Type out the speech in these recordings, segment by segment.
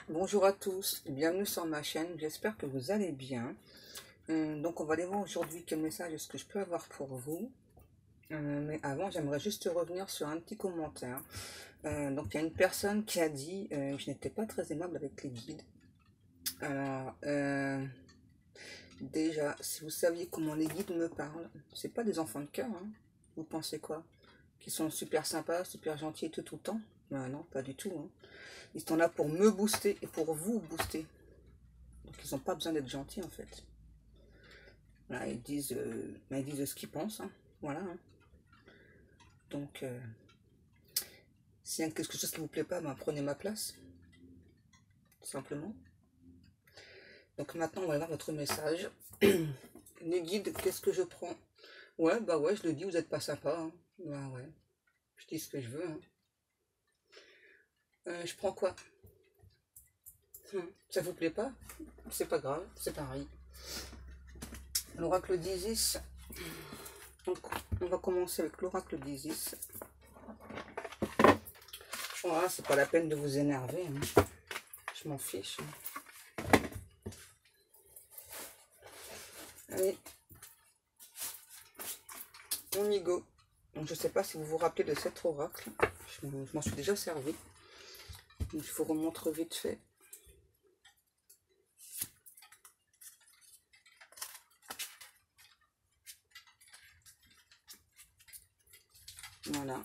Bonjour à tous, bienvenue sur ma chaîne, j'espère que vous allez bien. Donc on va aller voir aujourd'hui quel message est-ce que je peux avoir pour vous. Mais avant j'aimerais juste revenir sur un petit commentaire. Donc il y a une personne qui a dit que je n'étais pas très aimable avec les guides. Alors déjà, si vous saviez comment les guides me parlent, c'est pas des enfants de cœur, hein. Vous pensez quoi? Qu'ils sont super sympas, super gentils et tout le temps? Non, pas du tout, hein. Ils sont là pour me booster et pour vous booster. Donc ils n'ont pas besoin d'être gentils en fait. Voilà, ils disent ce qu'ils pensent, hein. Voilà, hein. Donc s'il y a quelque chose qui ne vous plaît pas, ben, prenez ma place, tout simplement. Donc maintenant on va voir votre message. Les guides, qu'est-ce que je prends? Ouais, bah ouais, je le dis, vous n'êtes pas sympa, hein. Bah ouais, je dis ce que je veux, hein. Je prends quoi? Ça vous plaît pas? C'est pas grave, c'est pareil. L'oracle d'Isis. Donc on va commencer avec l'oracle d'Isis. Voilà, c'est pas la peine de vous énerver, hein. Je m'en fiche. Allez, on y go. Donc je sais pas si vous vous rappelez de cet oracle. Je m'en suis déjà servi. Donc, je vous remontre vite fait. Voilà.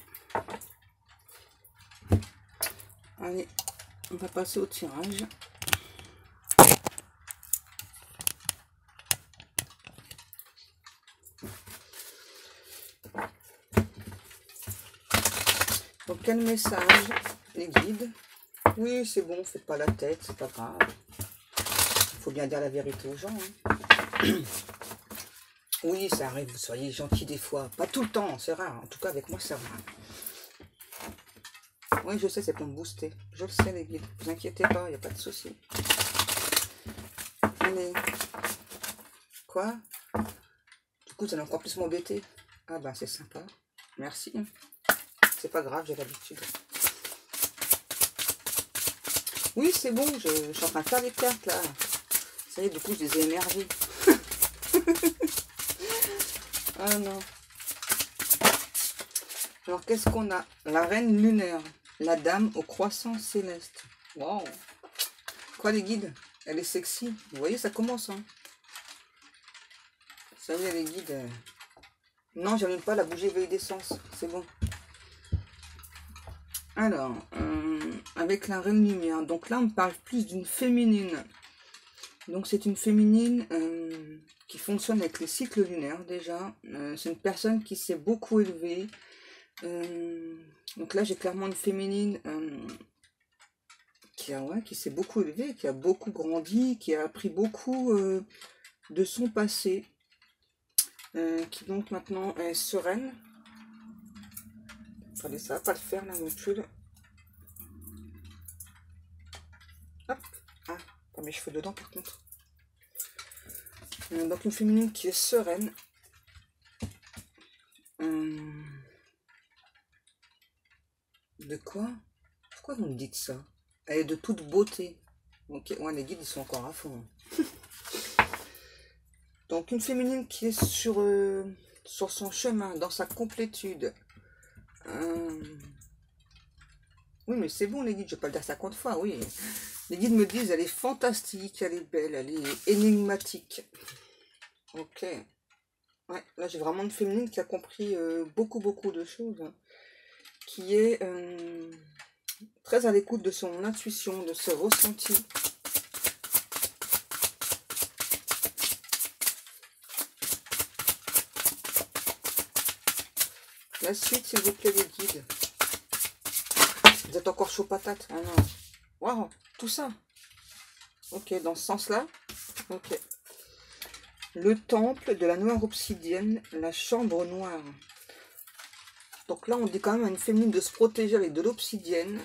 Allez, on va passer au tirage. Donc quel message les guides? Oui, c'est bon, faites pas la tête, c'est pas grave. Il faut bien dire la vérité aux gens, hein. Oui, ça arrive, vous soyez gentil des fois. Pas tout le temps, c'est rare. En tout cas, avec moi, ça va. Oui, je sais, c'est pour me booster. Je le sais, les guides. Ne vous inquiétez pas, il n'y a pas de souci. Allez. Quoi? Du coup, ça va encore plus m'embêter. Ah ben, c'est sympa. Merci. C'est pas grave, j'ai l'habitude. Oui, c'est bon, je suis en train de faire les cartes, là. Ça y est, du coup, je les ai énervées. Ah non. Alors, qu'est-ce qu'on a? La reine lunaire. La dame au croissant céleste. Wow. Quoi, les guides? Elle est sexy. Vous voyez, ça commence, hein. Ça y est, les guides. Non, j'aime pas la bougie veille d'essence. C'est bon. Alors, avec la reine lumière. Donc là, on parle plus d'une féminine. Donc c'est une féminine qui fonctionne avec les cycles lunaires déjà. C'est une personne qui s'est beaucoup élevée. Donc là, j'ai clairement une féminine qui s'est beaucoup élevée, qui a beaucoup grandi, qui a appris beaucoup de son passé. Qui donc maintenant est sereine. Attendez, ça va pas le faire là non plus. Hop. Ah, pas mes cheveux dedans par contre. Donc une féminine qui est sereine. De quoi? Pourquoi vous me dites ça? Elle est de toute beauté. Ok, ouais, les guides ils sont encore à fond. Donc une féminine qui est sur son chemin, dans sa complétude. Oui, mais c'est bon les guides, je vais pas le dire 50 fois, oui. Les guides me disent elle est fantastique, elle est belle, elle est énigmatique. Ok. Ouais, là j'ai vraiment une féminine qui a compris beaucoup de choses. Hein, qui est très à l'écoute de son intuition, de ses ressentis. La suite, s'il vous plaît, les guides. Vous êtes encore chaud patate? Ah non. Waouh, tout ça. Ok, dans ce sens-là. Ok. Le temple de la noire obsidienne, la chambre noire. Donc là, on dit quand même à une féminine de se protéger avec de l'obsidienne.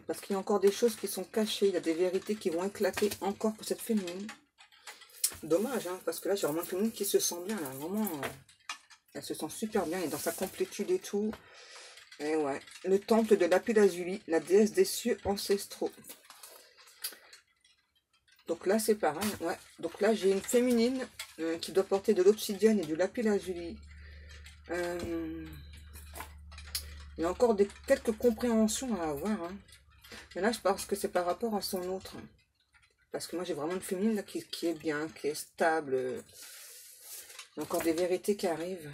Parce qu'il y a encore des choses qui sont cachées. Il y a des vérités qui vont éclater encore pour cette féminine. Dommage, hein, parce que là, j'ai vraiment une féminine qui se sent bien. Là, vraiment, elle se sent super bien. Et dans sa complétude et tout. Et ouais. Le temple de lapis lazuli, la déesse des cieux ancestraux. Donc là, c'est pareil. Ouais. Donc là, j'ai une féminine qui doit porter de l'obsidienne et du lapis-lazuli. Il y a encore quelques compréhensions à avoir. Hein. Mais là, je pense que c'est par rapport à son autre. Parce que moi, j'ai vraiment une féminine là, qui est bien, qui est stable. Il y a encore des vérités qui arrivent.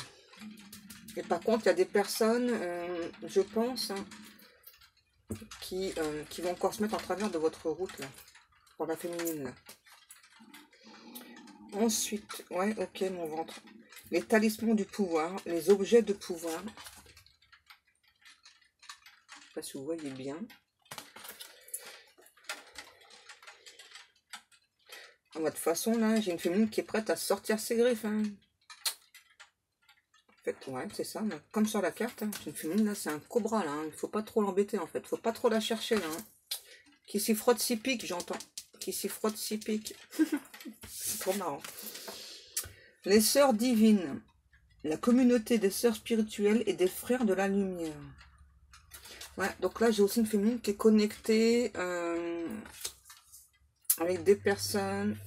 Et par contre, il y a des personnes, je pense, hein, qui vont encore se mettre en travers de votre route, là. Pour la féminine, là. Ensuite, ouais, ok, mon ventre. Les talismans du pouvoir, les objets de pouvoir. Je sais pas si vous voyez bien. De toute façon, là, j'ai une féminine qui est prête à sortir ses griffes. Hein. En fait, ouais, c'est ça. Comme sur la carte, hein. Une féminine, là, c'est un cobra, là. Hein. Il faut pas trop l'embêter, en fait. Il faut pas trop la chercher, là. Hein. Qui s'y frotte, s'y pique, j'entends. Qui s'y frotte, s'y pique. C'est trop marrant. Les sœurs divines. La communauté des sœurs spirituelles et des frères de la lumière. Ouais, donc là, j'ai aussi une féminine qui est connectée avec des personnes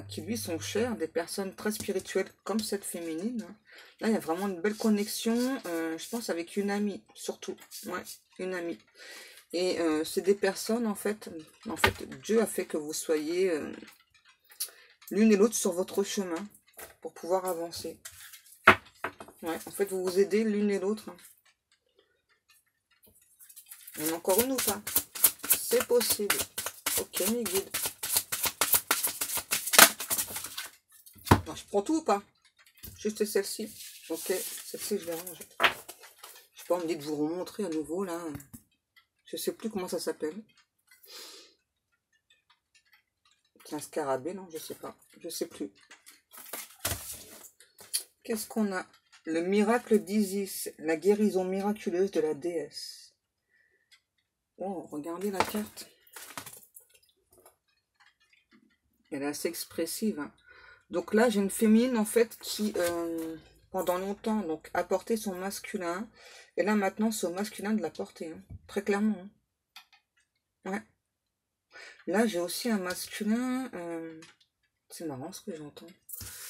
qui lui sont chères, des personnes très spirituelles comme cette féminine. Là, il y a vraiment une belle connexion, je pense, avec une amie, surtout. Ouais, une amie. Et c'est des personnes, en fait, Dieu a fait que vous soyez l'une et l'autre sur votre chemin pour pouvoir avancer. Ouais, en fait, vous vous aidez l'une et l'autre. Il y en a encore une ou pas? C'est possible. Ok, mes guides. Non, je prends tout ou pas? Juste celle-ci. Ok, celle-ci, je vais ranger. Je sais pas, on me dit de vous remontrer à nouveau, là. Je sais plus comment ça s'appelle. C'est un scarabée, non? Je sais pas. Je sais plus. Qu'est-ce qu'on a? Le miracle d'Isis, la guérison miraculeuse de la déesse. Oh, regardez la carte. Elle est assez expressive. Hein. Donc là, j'ai une féminine, en fait, qui, pendant longtemps, donc, a porté son masculin. Et là, maintenant, c'est au masculin de la porter. Hein. Très clairement. Hein. Ouais. Là, j'ai aussi un masculin. C'est marrant ce que j'entends.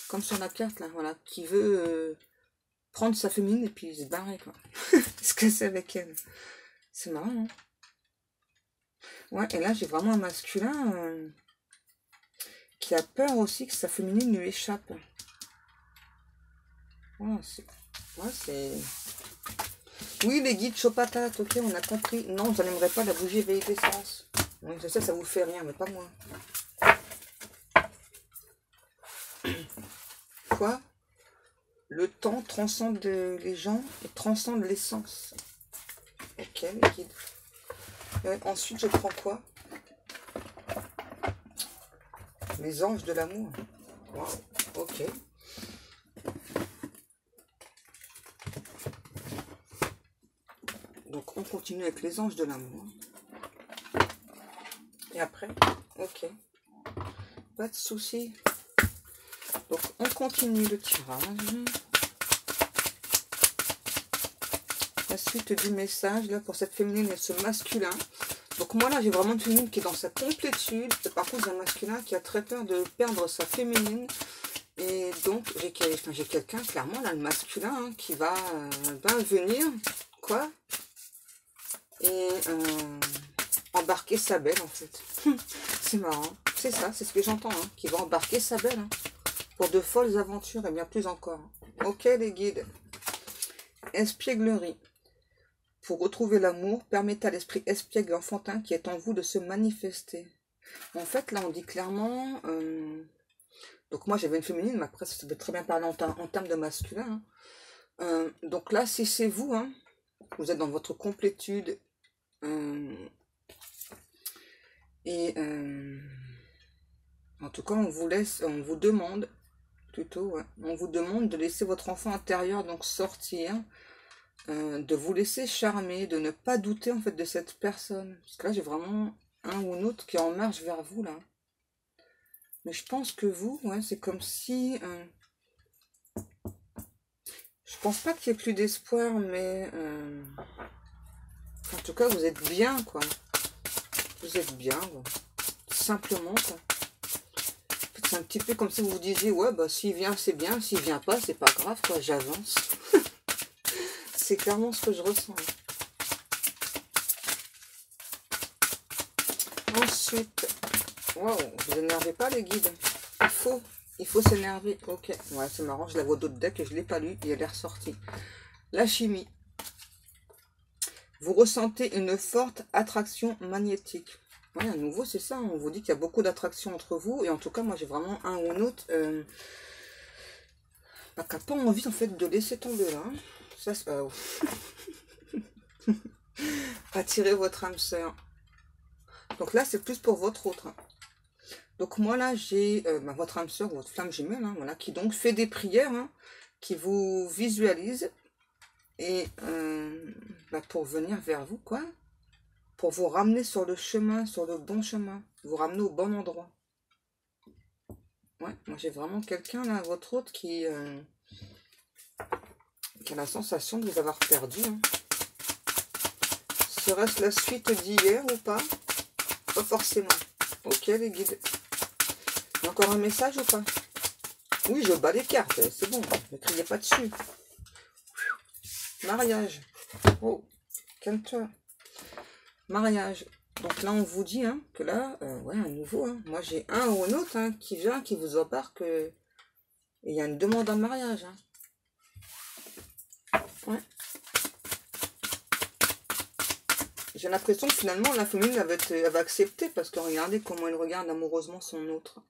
Comme sur la carte, là, voilà. Qui veut prendre sa féminine et puis se barrer, quoi. Ce que c'est avec elle. C'est marrant, hein. Ouais, et là, j'ai vraiment un masculin qui a peur aussi que sa féminine lui échappe. Ouais, c'est... Oui, les guides chaud patate, ok, on a compris. Non, je n'aimerais pas la bougie éveillée d'essence. Oui, je sais, ça vous fait rien, mais pas moi. Quoi? Le temps transcende les gens et transcende l'essence. Ok, les guides. Ensuite, je prends quoi? Les anges de l'amour. Wow, ok. Donc, on continue avec les anges de l'amour. Et après, ok. Pas de souci. Donc, on continue le tirage. La suite du message, là, pour cette féminine et ce masculin. Donc, moi, là, j'ai vraiment une féminine qui est dans sa complétude. Et par contre, j'ai un masculin qui a très peur de perdre sa féminine. Et donc, j'ai quelqu'un, clairement, là, le masculin, hein, qui va venir, quoi, et embarquer sa belle, en fait. C'est marrant. C'est ça, c'est ce que j'entends, hein, qui va embarquer sa belle, hein, pour de folles aventures et bien plus encore. Ok, les guides. Espièglerie. Pour retrouver l'amour, permettez à l'esprit espiègle enfantin qui est en vous de se manifester. En fait, là, on dit clairement... donc moi, j'avais une féminine, mais après, ça peut très bien parler en termes de masculin. Hein. Donc là, si c'est vous, hein, vous êtes dans votre complétude. En tout cas, on vous demande, plutôt, ouais, on vous demande de laisser votre enfant intérieur donc sortir, de vous laisser charmer, de ne pas douter en fait de cette personne. Parce que là, j'ai vraiment un ou une autre qui est en marche vers vous, là. Mais je pense que vous, ouais, c'est comme si... je pense pas qu'il y ait plus d'espoir, mais... en tout cas, vous êtes bien, quoi. Vous êtes bien, quoi. Simplement, quoi. C'est un petit peu comme si vous vous disiez, ouais, bah s'il vient, c'est bien. S'il vient pas, c'est pas grave, quoi, j'avance. C'est clairement ce que je ressens. Ensuite, wow, vous énervez pas les guides. Il faut s'énerver. Ok, ouais, c'est marrant, je la vois d'autres decks et je l'ai pas lu, il a l'air sorti. La chimie. Vous ressentez une forte attraction magnétique. Ouais, à nouveau, c'est ça. On vous dit qu'il y a beaucoup d'attraction entre vous. Et en tout cas, moi, j'ai vraiment un ou un autre qui n'a pas envie, en fait, de laisser tomber, là. Ça, attirez votre âme sœur. Donc là, c'est plus pour votre autre. Donc moi, là, j'ai votre âme sœur, votre flamme jumelle, hein, voilà, qui donc fait des prières, hein, qui vous visualise. Et pour venir vers vous, quoi. Pour vous ramener sur le chemin, sur le bon chemin. Vous ramener au bon endroit. Ouais, moi j'ai vraiment quelqu'un là, votre autre, qui a la sensation de vous avoir perdu. Hein. Serait-ce la suite d'hier ou pas? Pas forcément. Ok les guides. Il y a encore un message ou pas? Oui, je bats les cartes, c'est bon, ne criez pas dessus. Mariage. Oh, calme-toi. Mariage. Donc là, on vous dit hein, que là, ouais, à nouveau, hein, moi j'ai un ou un autre hein, qui vient, qui vous embarque. Il y a une demande en mariage. Hein. Ouais. J'ai l'impression que finalement, la féminine, elle va accepter parce que regardez comment elle regarde amoureusement son autre.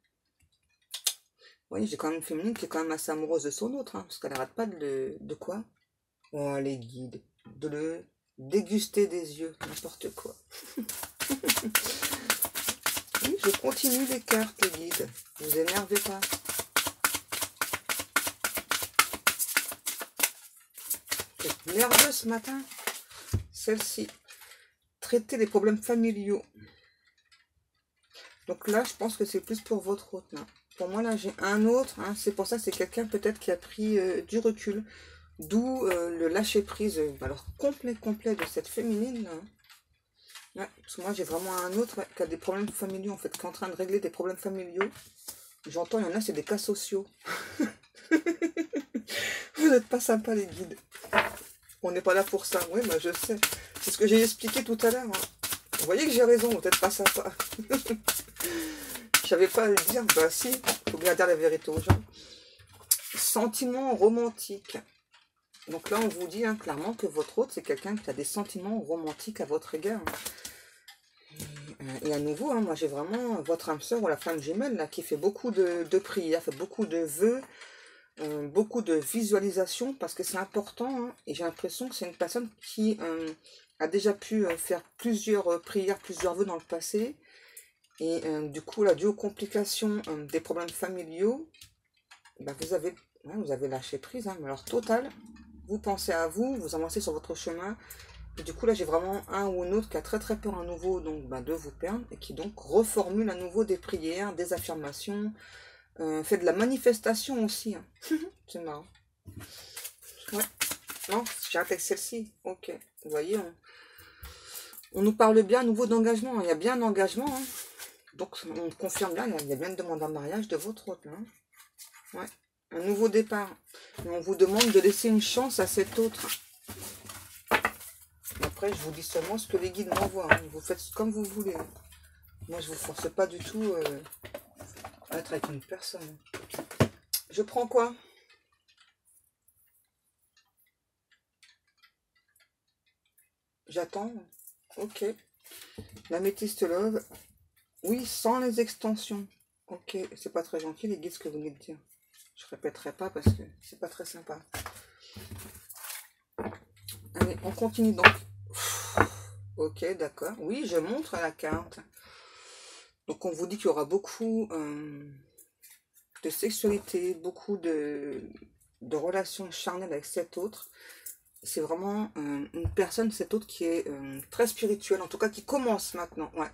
Oui, j'ai quand même une féminine qui est quand même assez amoureuse de son autre, hein, parce qu'elle n'arrête pas de quoi? Oh, les guides. De le déguster des yeux, n'importe quoi. Oui, je continue les cartes, les guides. Vous énervez pas. Vous êtes nerveux ce matin. Celle-ci. Traiter les problèmes familiaux. Donc là, je pense que c'est plus pour votre autre. Là. Pour moi, là, j'ai un autre. Hein, c'est pour ça, c'est quelqu'un peut-être qui a pris du recul. D'où le lâcher-prise, alors complet de cette féminine. Là. Ouais, parce que moi, j'ai vraiment un autre qui a des problèmes familiaux, en fait, qui est en train de régler des problèmes familiaux. J'entends, il y en a, c'est des cas sociaux. Vous n'êtes pas sympa, les guides. On n'est pas là pour ça. Oui, bah, je sais. C'est ce que j'ai expliqué tout à l'heure. Hein. Vous voyez que j'ai raison, vous n'êtes pas sympa. Je savais pas à le dire. Bah si, il faut bien dire la vérité aux gens. Sentiments romantiques. Donc là, on vous dit hein, clairement que votre autre, c'est quelqu'un qui a des sentiments romantiques à votre égard. Et à nouveau, hein, moi j'ai vraiment votre âme sœur ou la flamme jumelle là, qui fait beaucoup de prières, fait beaucoup de vœux, beaucoup de visualisation parce que c'est important. Hein, et j'ai l'impression que c'est une personne qui a déjà pu faire plusieurs prières, plusieurs vœux dans le passé. Et du coup, là, dû aux complications des problèmes familiaux, bah, vous avez lâché prise, hein, mais alors total. Vous pensez à vous, vous avancez sur votre chemin. Et du coup, là, j'ai vraiment un ou une autre qui a très très peur à nouveau donc, bah, de vous perdre et qui donc reformule à nouveau des prières, des affirmations, fait de la manifestation aussi. Hein. C'est marrant. Ouais. Non, j'arrête avec celle-ci. Ok. Vous voyez, on nous parle bien à nouveau d'engagement. Il y a bien un engagement. Hein. Donc, on confirme bien, il y a bien une demande en mariage de votre autre. Hein. Ouais. Un nouveau départ. Et on vous demande de laisser une chance à cet autre. Après, je vous dis seulement ce que les guides m'envoient. Hein. Vous faites comme vous voulez. Hein. Moi, je ne vous force pas du tout à être avec une personne. Je prends quoi? J'attends. Ok. L'améthyste love. Oui, sans les extensions. Ok. C'est pas très gentil, les guides, ce que vous venez de dire. Je répéterai pas parce que c'est pas très sympa. Allez, on continue donc. Ok, d'accord. Oui, je montre la carte. Donc, on vous dit qu'il y aura beaucoup de sexualité, beaucoup de relations charnelles avec cet autre. C'est vraiment une personne, cet autre, qui est très spirituelle, en tout cas qui commence maintenant. Ouais.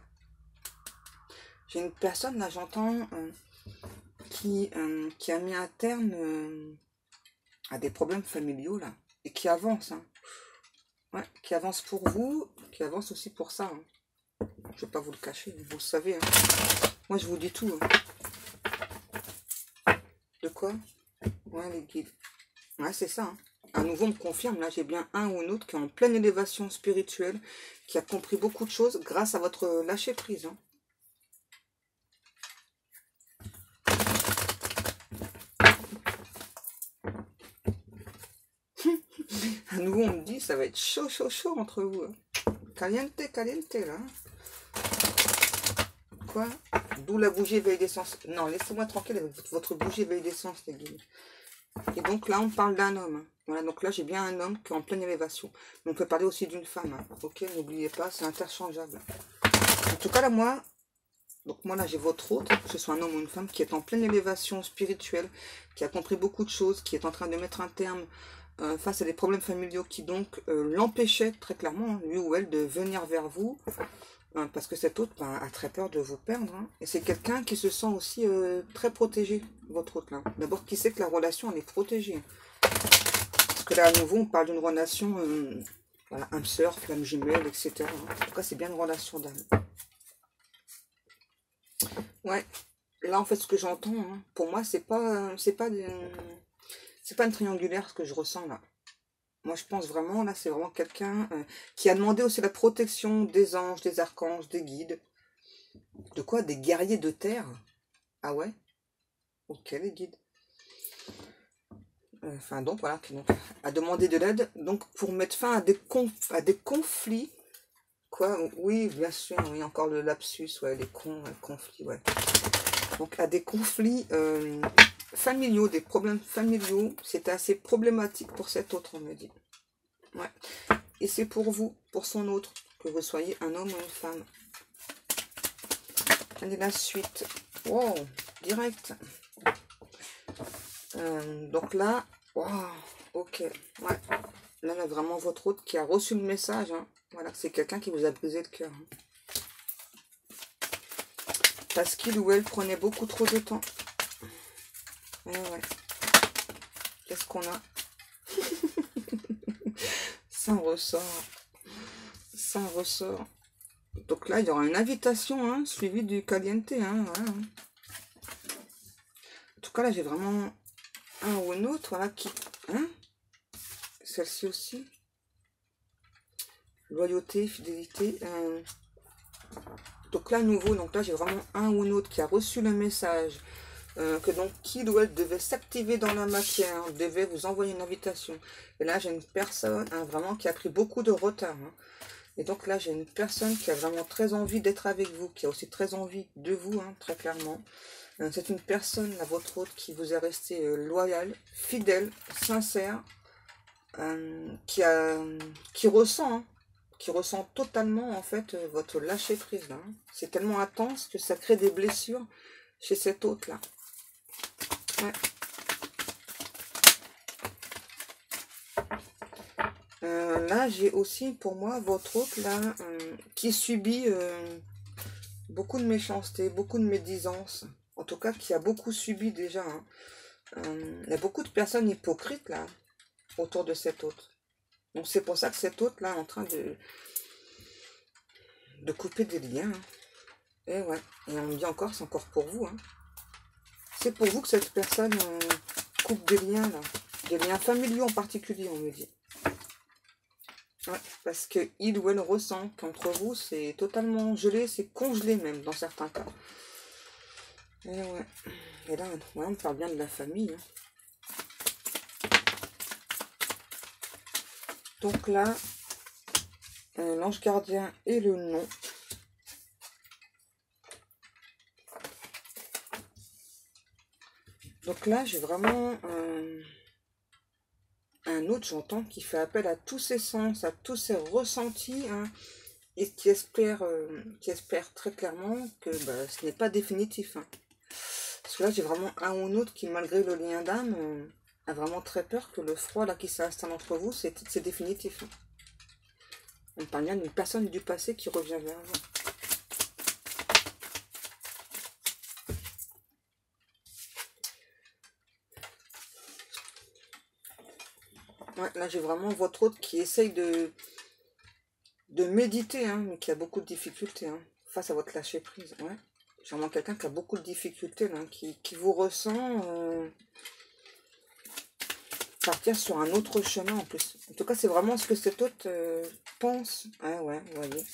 J'ai une personne, là, j'entends, qui a mis un terme à des problèmes familiaux, là, et qui avance. Hein. Ouais, qui avance pour vous, qui avance aussi pour ça. Hein. Je ne vais pas vous le cacher, vous le savez. Hein. Moi, je vous dis tout. Hein. quoi? Ouais, les guides. Ouais, c'est ça. Hein. À nouveau, on me confirme, là, j'ai bien un ou une autre qui est en pleine élévation spirituelle, qui a compris beaucoup de choses grâce à votre lâcher-prise. Hein. À nouveau, on me dit, ça va être chaud, chaud, chaud entre vous. Hein. Caliente, caliente, là. Quoi? D'où la bougie éveil d'essence. Non, laissez-moi tranquille avec votre bougie éveil d'essence, les guides. Et donc là, on parle d'un homme. Voilà, donc là, j'ai bien un homme qui est en pleine élévation. Mais on peut parler aussi d'une femme. Hein. Ok, n'oubliez pas, c'est interchangeable. En tout cas, là, moi, là, j'ai votre autre, que ce soit un homme ou une femme, qui est en pleine élévation spirituelle, qui a compris beaucoup de choses, qui est en train de mettre un terme face à des problèmes familiaux qui donc l'empêchaient très clairement, lui ou elle, de venir vers vous. Parce que cet autre a très peur de vous perdre. Hein. Et c'est quelqu'un qui se sent aussi très protégé, votre autre là. D'abord, qui sait que la relation, elle est protégée. Parce que là, à nouveau, on parle d'une relation, voilà, âme sœur, flamme jumelle, etc. En tout cas, c'est bien une relation d'âme. Ouais. Là, en fait, ce que j'entends, hein, pour moi, c'est pas une triangulaire ce que je ressens là. Moi, je pense vraiment, là, c'est vraiment quelqu'un qui a demandé aussi la protection des anges, des archanges, des guides. De quoi? Des guerriers de terre? Ah ouais? Ok, les guides. Enfin, donc, voilà, qui a demandé de l'aide. Donc, pour mettre fin à des conflits. Quoi? Oui, bien sûr, oui, encore le lapsus, ouais, les conflits, ouais. Donc, à des conflits familiaux, des problèmes familiaux. C'était assez problématique pour cet autre, on me dit. Ouais. Et c'est pour vous, pour son autre, que vous soyez un homme ou une femme. Allez, la suite. Wow, direct. Donc là, wow, ok. Ouais. Là, là, vraiment votre autre qui a reçu le message. Hein. Voilà, c'est quelqu'un qui vous a brisé le cœur. Hein. Parce qu'il ou elle prenait beaucoup trop de temps. Ouais, ouais. Qu'est-ce qu'on a? Ça ressort. Ça ressort. Donc là, il y aura une invitation, hein, suivie du caliente. Hein, voilà. En tout cas, là, j'ai vraiment un ou une autre, voilà, qui... Hein? Celle-ci aussi. Loyauté, fidélité. Donc là, nouveau, donc là, j'ai vraiment un ou une autre qui a reçu le message. Que donc, qu'il ou elle devait s'activer dans la matière, devait vous envoyer une invitation. Et là, j'ai une personne, hein, vraiment, qui a pris beaucoup de retard. Hein. Et donc là, j'ai une personne qui a vraiment très envie d'être avec vous, qui a aussi très envie de vous, hein, très clairement. C'est une personne, la votre autre, qui vous est restée loyale, fidèle, sincère, qui ressent totalement, en fait, votre lâcher-prise. Hein. C'est tellement intense que ça crée des blessures chez cet autre-là. Ouais. Là, j'ai aussi pour moi votre autre là qui subit beaucoup de méchanceté, beaucoup de médisance. En tout cas, qui a beaucoup subi déjà. Hein. Il y a beaucoup de personnes hypocrites là autour de cet autre. Donc c'est pour ça que cet autre là est en train de couper des liens. Hein. Et ouais. Et on me dit encore, c'est encore pour vous. Hein. C'est pour vous que cette personne coupe des liens là. Des liens familiaux en particulier, on me dit. Ouais, parce que il ou elle ressent qu'entre vous, c'est totalement gelé, c'est congelé même, dans certains cas. Et, ouais. Et là, ouais, on parle bien de la famille. Hein. Donc là, l'ange gardien et le nom. Donc là, j'ai vraiment... un autre, j'entends, qui fait appel à tous ses sens, à tous ses ressentis, hein, et qui espère très clairement que bah, ce n'est pas définitif. Hein. Parce que là, j'ai vraiment un ou un autre qui, malgré le lien d'âme, a vraiment très peur que le froid là qui s'installe entre vous, c'est définitif. Hein. On parle bien d'une personne du passé qui revient vers vous. Ouais, là, j'ai vraiment votre autre qui essaye de méditer, hein, mais qui a beaucoup de difficultés hein, face à votre lâcher prise. Ouais. J'ai vraiment quelqu'un qui a beaucoup de difficultés, là, qui vous ressent partir sur un autre chemin en plus. En tout cas, c'est vraiment ce que cet autre pense. Ah ouais, vous voyez.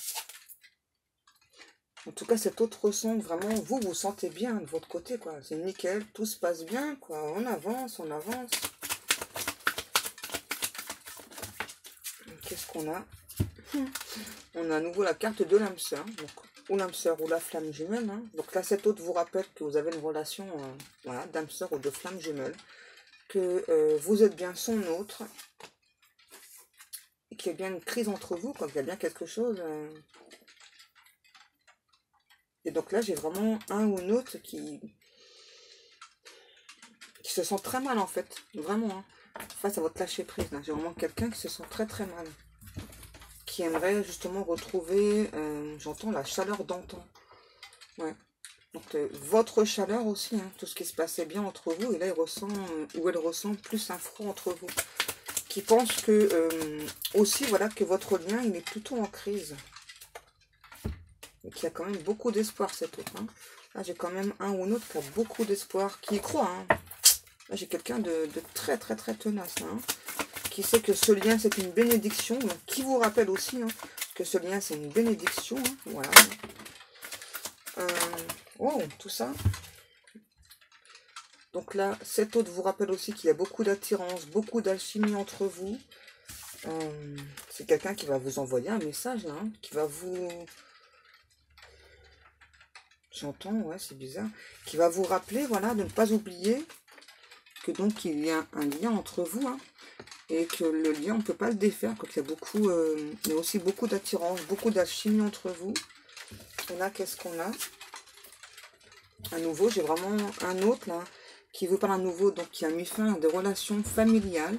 En tout cas, cet autre ressent vraiment, vous, vous sentez bien de votre côté, quoi. C'est nickel, tout se passe bien, quoi. On avance, on avance. Qu'est-ce qu'on a? On a à nouveau la carte de l'âme sœur. Donc, ou l'âme sœur ou la flamme jumelle. Hein. Donc là, cet autre vous rappelle que vous avez une relation voilà, d'âme sœur ou de flamme jumelle. Que vous êtes bien son autre. Et qu'il y a bien une crise entre vous, quoi. Qu'il y a bien quelque chose... Et donc là, j'ai vraiment un ou une autre qui se sent très mal, en fait. Vraiment, hein. Face à votre lâcher prise. J'ai vraiment quelqu'un qui se sent très très mal. Qui aimerait justement retrouver, j'entends, la chaleur d'antan. Ouais. Donc votre chaleur aussi, hein, tout ce qui se passait bien entre vous. Et là, il ressent, ou elle ressent plus un froid entre vous. Qui pense que, aussi, voilà, que votre lien, il est plutôt en crise. Et qui a quand même beaucoup d'espoir, cet autre. Hein. Là, j'ai quand même un ou un autre qui a beaucoup d'espoir, qui y croit. Hein. Là, j'ai quelqu'un de très, très, très tenace. Hein, qui sait que ce lien, c'est une bénédiction. Donc, qui vous rappelle aussi hein, que ce lien, c'est une bénédiction. Hein, voilà. Oh, tout ça. Donc là, cet autre vous rappelle aussi qu'il y a beaucoup d'attirance, beaucoup d'alchimie entre vous. C'est quelqu'un qui va vous envoyer un message, là, hein, qui va vous... J'entends, ouais, c'est bizarre. Qui va vous rappeler, voilà, de ne pas oublier que donc il y a un lien entre vous, hein, et que le lien, on ne peut pas le défaire, qu'il y a beaucoup, il y a aussi beaucoup d'attirance, beaucoup d'alchimie entre vous. On a, qu'est-ce qu'on a? À nouveau, j'ai vraiment un autre, là, qui vous parle à nouveau, donc qui a mis fin à des relations familiales,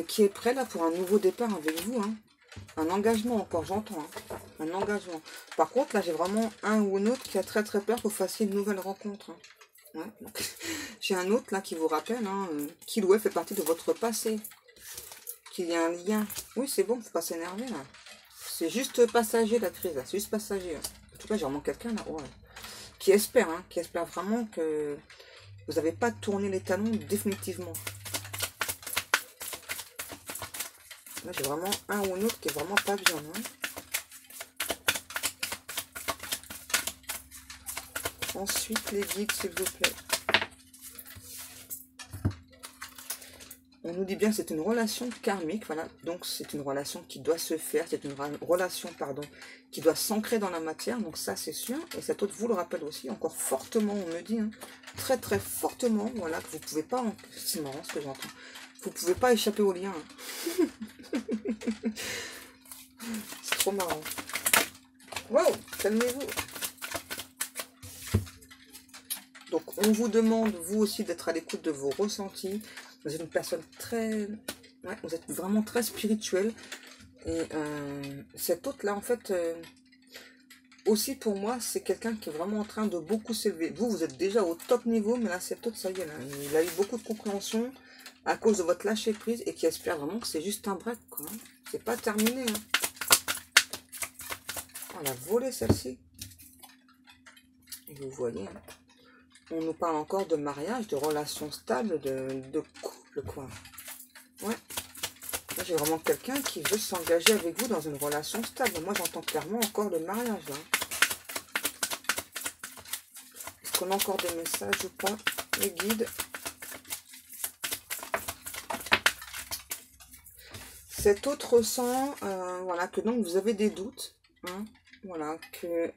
qui est prêt, là, pour un nouveau départ avec vous, hein. Un engagement encore, j'entends, hein. Un engagement. Par contre, là, j'ai vraiment un ou une autre qui a très très peur que vous fassiez une nouvelle rencontre. Hein. Ouais, j'ai un autre, là, qui vous rappelle, hein, qu'il ou elle fait partie de votre passé. Qu'il y a un lien. Oui, c'est bon, faut pas s'énerver, là. C'est juste passager, la crise, là. C'est juste passager. Hein. En tout cas, j'ai vraiment quelqu'un, là, ouais, qui espère vraiment que vous n'avez pas tourné les talons définitivement. Là, j'ai vraiment un ou un autre qui est vraiment pas bien. Hein. Ensuite, les guides, s'il vous plaît. On nous dit bien que c'est une relation karmique, voilà. Donc, c'est une relation qui doit se faire. C'est une relation, pardon, qui doit s'ancrer dans la matière. Donc, ça, c'est sûr. Et cet autre vous le rappelle aussi, encore fortement, on me dit, hein, très, très fortement, voilà, que vous pouvez pas... C'est marrant ce que j'entends. Vous pouvez pas échapper au lien. Hein. C'est trop marrant. Wow, calmez-vous. Donc, on vous demande, vous aussi, d'être à l'écoute de vos ressentis. Vous êtes une personne très... Ouais, vous êtes vraiment très spirituelle. Et cet autre-là, en fait, aussi pour moi, c'est quelqu'un qui est vraiment en train de beaucoup s'élever. Vous, vous êtes déjà au top niveau, mais là, cet autre, ça y est, là, il a eu beaucoup de compréhension à cause de votre lâcher prise et qui espère vraiment que c'est juste un break, quoi. Hein. C'est pas terminé, hein. Oh, elle a volé celle-ci. Et vous voyez, hein. On nous parle encore de mariage, de relations stables, de couple, quoi. Ouais. Là, j'ai vraiment quelqu'un qui veut s'engager avec vous dans une relation stable. Moi, j'entends clairement encore le mariage, là. Est-ce qu'on a encore des messages ou pas? Les guides. Cet autre ressent, voilà, que donc vous avez des doutes. Hein, voilà, que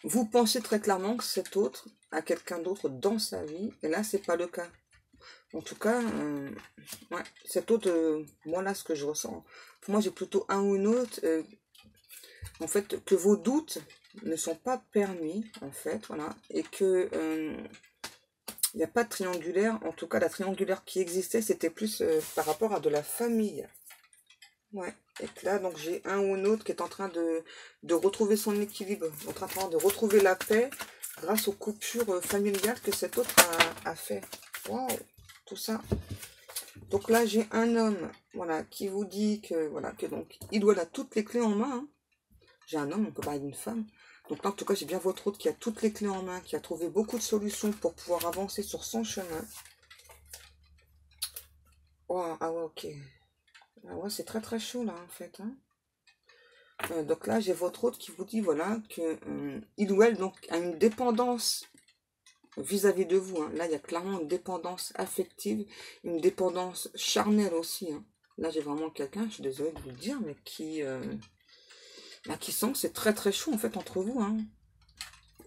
vous pensez très clairement que cet autre a quelqu'un d'autre dans sa vie. Et là, c'est pas le cas. En tout cas, ouais, cet autre, moi là, ce que je ressens, pour moi, j'ai plutôt un ou une autre, en fait, que vos doutes ne sont pas permis, en fait, voilà, et que il n'y a pas de triangulaire. En tout cas, la triangulaire qui existait, c'était plus par rapport à de la famille. Ouais, et que là, donc, j'ai un ou une autre qui est en train de retrouver son équilibre, en train de retrouver la paix grâce aux coupures familiales que cet autre a fait. Waouh, tout ça. Donc là, j'ai un homme, voilà, qui vous dit que, voilà, que donc, il doit là toutes les clés en main. Hein. J'ai un homme, on peut parler d'une femme. Donc là, en tout cas, j'ai bien votre hôte qui a toutes les clés en main, qui a trouvé beaucoup de solutions pour pouvoir avancer sur son chemin. Oh, ah ouais, ok. Ah ouais, c'est très très chaud là, en fait. Hein. Donc là, j'ai votre hôte qui vous dit, voilà, que il ou elle donc, a une dépendance vis-à-vis de vous. Hein. Là, il y a clairement une dépendance affective, une dépendance charnelle aussi. Hein. Là, j'ai vraiment quelqu'un, je suis désolée de vous le dire, mais qui sent que c'est très très chaud en fait entre vous. Hein.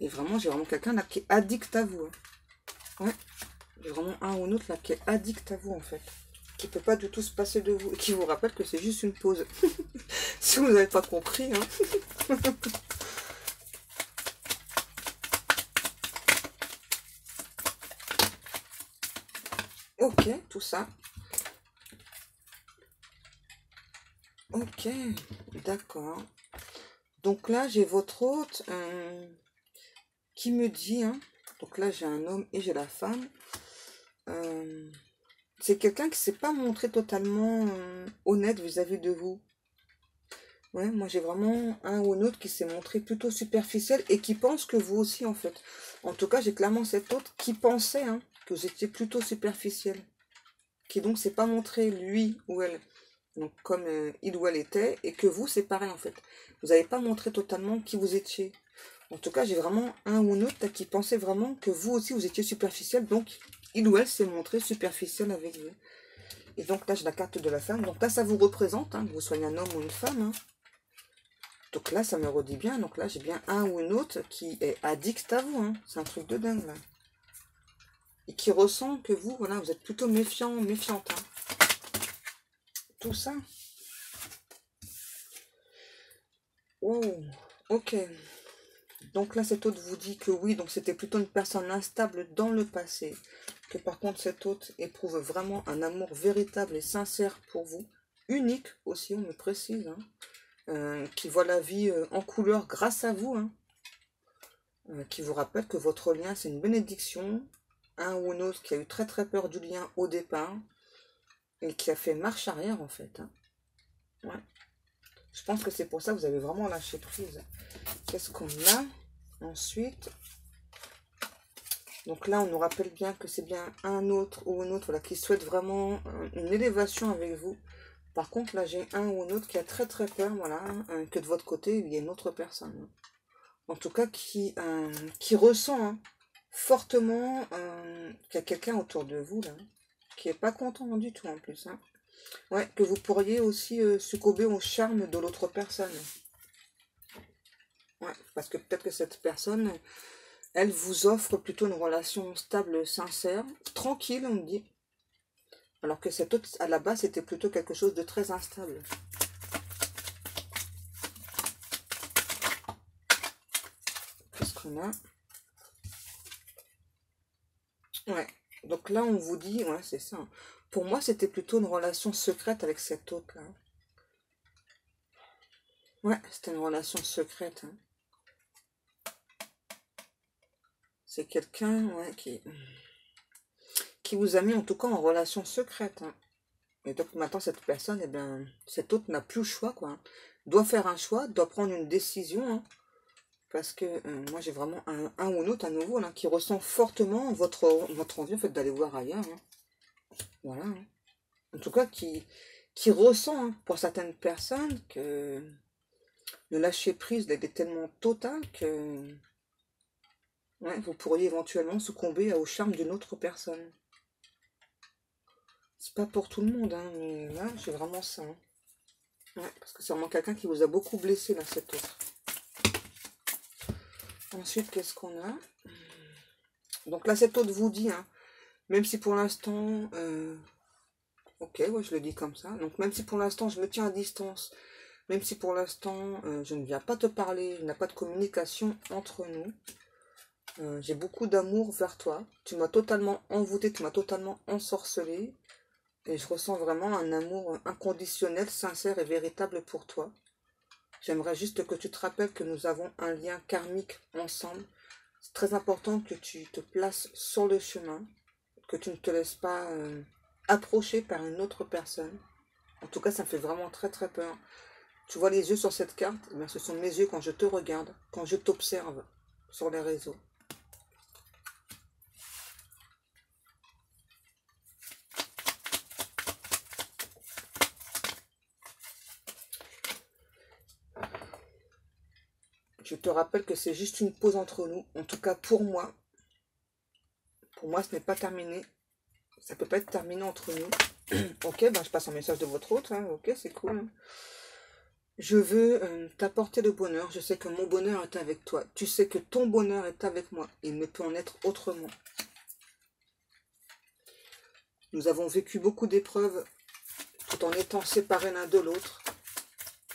Et vraiment, j'ai vraiment quelqu'un là qui est addict à vous. Hein. Ouais, j'ai vraiment un ou l'autre là qui est addict à vous en fait. Qui peut pas du tout se passer de vous. Et qui vous rappelle que c'est juste une pause. Si vous n'avez pas compris. Hein. Ok, tout ça. Ok, d'accord. Donc là, j'ai votre hôte qui me dit, hein, donc là j'ai un homme et j'ai la femme. C'est quelqu'un qui ne s'est pas montré totalement honnête vis-à-vis de vous. Ouais, moi j'ai vraiment un ou un autre qui s'est montré plutôt superficiel et qui pense que vous aussi en fait. En tout cas, j'ai clairement cet autre qui pensait hein, que vous étiez plutôt superficiel. Qui donc s'est pas montré lui ou elle donc comme il ou elle était, et que vous, c'est pareil en fait. Vous n'avez pas montré totalement qui vous étiez. En tout cas, j'ai vraiment un ou un autre qui pensait vraiment que vous aussi, vous étiez superficiel, donc il ou elle s'est montré superficiel avec vous. Et donc là, j'ai la carte de la femme. Donc là, ça vous représente, hein, que vous soyez un homme ou une femme. Hein. Donc là, ça me redit bien. Donc là, j'ai bien un ou une autre qui est addict à vous. Hein. C'est un truc de dingue, là. Et qui ressent que vous, voilà, vous êtes plutôt méfiant, méfiante. Hein. Tout ça. Oh, ok. Donc là, cet autre vous dit que oui, donc c'était plutôt une personne instable dans le passé. Que par contre, cet autre éprouve vraiment un amour véritable et sincère pour vous. Unique aussi, on me précise. Hein. Qui voit la vie en couleur grâce à vous. Hein. Qui vous rappelle que votre lien, c'est une bénédiction. Un ou un autre qui a eu très très peur du lien au départ. Et qui a fait marche arrière en fait. Hein. Ouais. Je pense que c'est pour ça que vous avez vraiment lâché prise. Qu'est-ce qu'on a ensuite? Donc là, on nous rappelle bien que c'est bien un autre ou une autre voilà, qui souhaite vraiment une élévation avec vous. Par contre, là, j'ai un ou une autre qui a très très peur, voilà, que de votre côté, il y ait une autre personne. En tout cas, qui ressent hein, fortement qu'il y a quelqu'un autour de vous, là, qui n'est pas content du tout en plus. Hein. Ouais, que vous pourriez aussi succomber au charme de l'autre personne. Ouais, parce que peut-être que cette personne, elle vous offre plutôt une relation stable, sincère, tranquille, on me dit. Alors que cette autre, à la base, c'était plutôt quelque chose de très instable. Qu'est-ce qu'on a? Ouais, donc là, on vous dit, ouais, c'est ça. Pour moi, c'était plutôt une relation secrète avec cet autre-là. Ouais, c'était une relation secrète. Hein. C'est quelqu'un, ouais, qui vous a mis en tout cas en relation secrète. Hein. Et donc maintenant, cette personne, eh bien, cet autre n'a plus le choix, quoi. Hein. Doit faire un choix, doit prendre une décision. Hein. Parce que moi, j'ai vraiment un ou un autre, à nouveau, là, qui ressent fortement votre envie, en fait, d'aller voir ailleurs. Hein. Voilà. Hein. En tout cas, qui ressent, hein, pour certaines personnes, que le lâcher prise est tellement total que ouais, vous pourriez éventuellement succomber au charme d'une autre personne. C'est pas pour tout le monde, hein, mais là, j'ai vraiment ça. Hein. Ouais, parce que c'est vraiment quelqu'un qui vous a beaucoup blessé, là, cet autre. Ensuite, qu'est-ce qu'on a? Donc là, cet autre vous dit, hein, même si pour l'instant... ok, ouais, je le dis comme ça. Donc même si pour l'instant, je me tiens à distance, même si pour l'instant, je ne viens pas te parler, il n'y a pas de communication entre nous, j'ai beaucoup d'amour vers toi. Tu m'as totalement envoûté, tu m'as totalement ensorcelé. Et je ressens vraiment un amour inconditionnel, sincère et véritable pour toi. J'aimerais juste que tu te rappelles que nous avons un lien karmique ensemble. C'est très important que tu te places sur le chemin, que tu ne te laisses pas approcher par une autre personne. En tout cas, ça me fait vraiment très très peur. Tu vois les yeux sur cette carte? Eh bien, ce sont mes yeux quand je te regarde, quand je t'observe sur les réseaux. Je te rappelle que c'est juste une pause entre nous. En tout cas, pour moi, ce n'est pas terminé. Ça peut pas être terminé entre nous. Ok, ben je passe un message de votre hôte. Hein. Ok, c'est cool. Hein. Je veux t'apporter le bonheur. Je sais que mon bonheur est avec toi. Tu sais que ton bonheur est avec moi. Il ne peut en être autrement. Nous avons vécu beaucoup d'épreuves tout en étant séparés l'un de l'autre.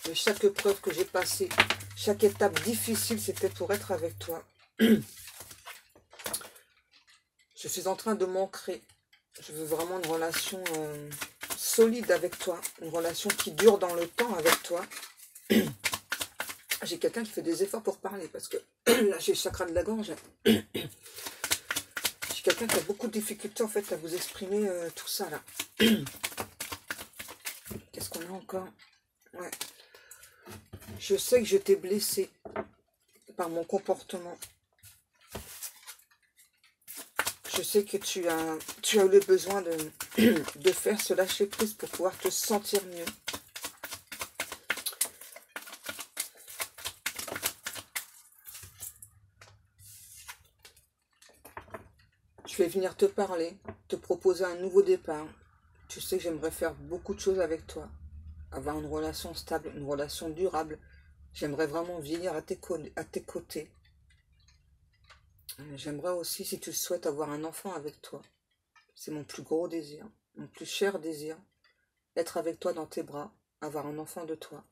Mais chaque épreuve que j'ai passée, chaque étape difficile, c'était pour être avec toi. Je suis en train de m'ancrer. Je veux vraiment une relation solide avec toi. Une relation qui dure dans le temps avec toi. J'ai quelqu'un qui fait des efforts pour parler parce que là j'ai le chakra de la gorge. J'ai quelqu'un qui a beaucoup de difficultés en fait à vous exprimer tout ça là. Qu'est-ce qu'on a encore? Ouais. Je sais que je t'ai blessé par mon comportement. Je sais que tu as eu le besoin de faire ce lâcher prise pour pouvoir te sentir mieux. Je vais venir te parler, te proposer un nouveau départ. Tu sais que j'aimerais faire beaucoup de choses avec toi. Avoir une relation stable, une relation durable. J'aimerais vraiment vieillir à tes côtés. J'aimerais aussi, si tu le souhaites, avoir un enfant avec toi. C'est mon plus gros désir, mon plus cher désir. Être avec toi dans tes bras, avoir un enfant de toi.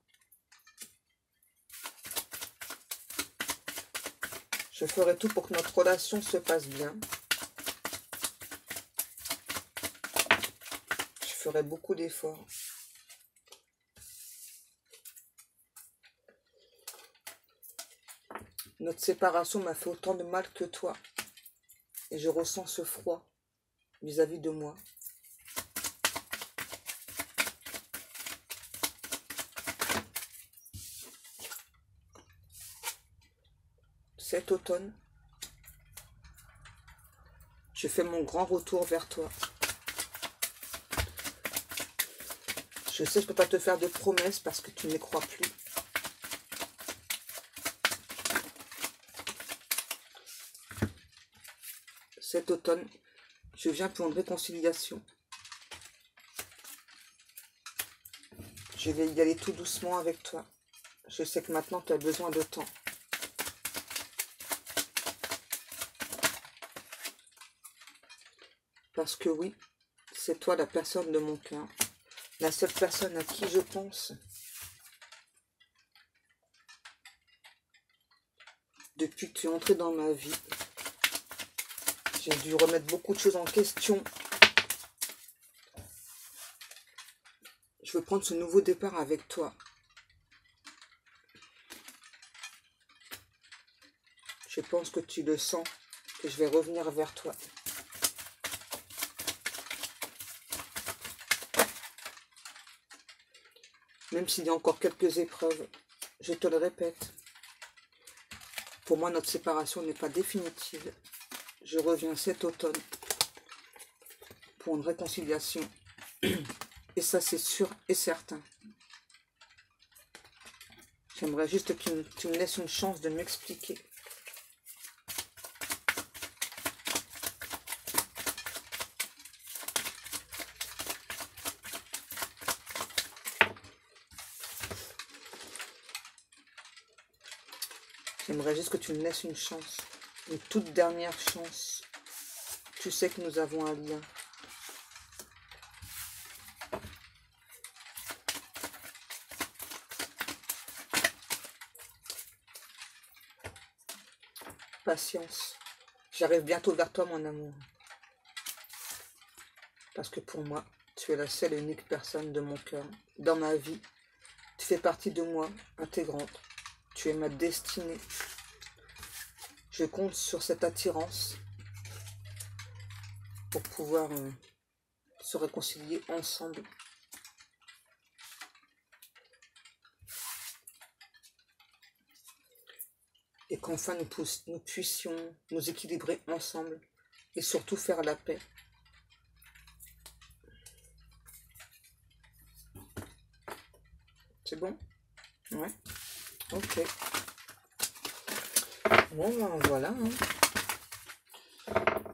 Je ferai tout pour que notre relation se passe bien. Je ferai beaucoup d'efforts. Notre séparation m'a fait autant de mal que toi. Et je ressens ce froid vis-à-vis de moi. Cet automne, je fais mon grand retour vers toi. Je sais que je ne peux pas te faire de promesses parce que tu n'y crois plus. Cet automne, je viens pour une réconciliation. Je vais y aller tout doucement avec toi. Je sais que maintenant tu as besoin de temps. Parce que oui, c'est toi la personne de mon cœur. La seule personne à qui je pense. Depuis que tu es entré dans ma vie, j'ai dû remettre beaucoup de choses en question. Je veux prendre ce nouveau départ avec toi. Je pense que tu le sens, que je vais revenir vers toi. Même s'il y a encore quelques épreuves, je te le répète. Pour moi, notre séparation n'est pas définitive. Je reviens cet automne pour une réconciliation. Et ça, c'est sûr et certain. J'aimerais juste que tu me laisses une chance de m'expliquer. J'aimerais juste que tu me laisses une chance. Une toute dernière chance. Tu sais que nous avons un lien. Patience. J'arrive bientôt vers toi, mon amour. Parce que pour moi, tu es la seule et unique personne de mon cœur. Dans ma vie, tu fais partie de moi, intégrante. Tu es ma destinée. Je compte sur cette attirance pour pouvoir se réconcilier ensemble. et qu'enfin nous puissions nous équilibrer ensemble et surtout faire la paix. C'est bon? Ouais. Ok. Bon, ben voilà. Hein.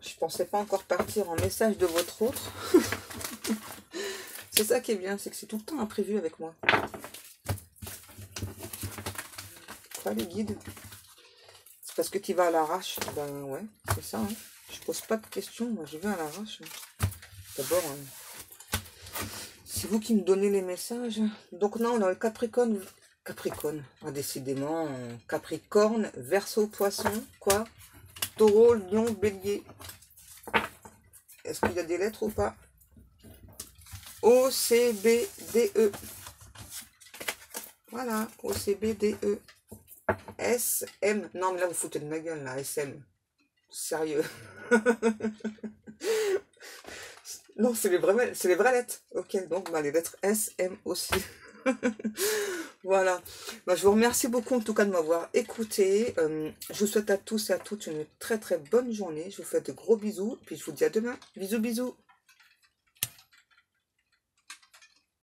Je pensais pas encore partir en message de votre autre. C'est ça qui est bien, c'est que c'est tout le temps imprévu avec moi. Quoi, les guides? C'est parce que tu vas à l'arrache. Ben ouais, c'est ça. Hein. Je pose pas de questions, moi je vais à l'arrache. D'abord, c'est vous qui me donnez les messages. Donc là, on a le Capricorne. Capricorne, décidément. Capricorne, Verseau, Poisson, quoi? Taureau, Lion, Bélier. Est-ce qu'il y a des lettres ou pas? O, C, B, D, E. Voilà, O, C, B, D, E. S, M. Non, mais là, vous foutez de ma gueule, là, S, M. Sérieux. Non, c'est les vraies lettres. Ok, donc bah, les lettres S, M aussi. Voilà. Bah, je vous remercie beaucoup en tout cas de m'avoir écouté. Je vous souhaite à tous et à toutes une très très bonne journée. Je vous fais de gros bisous. Puis je vous dis à demain. Bisous, bisous.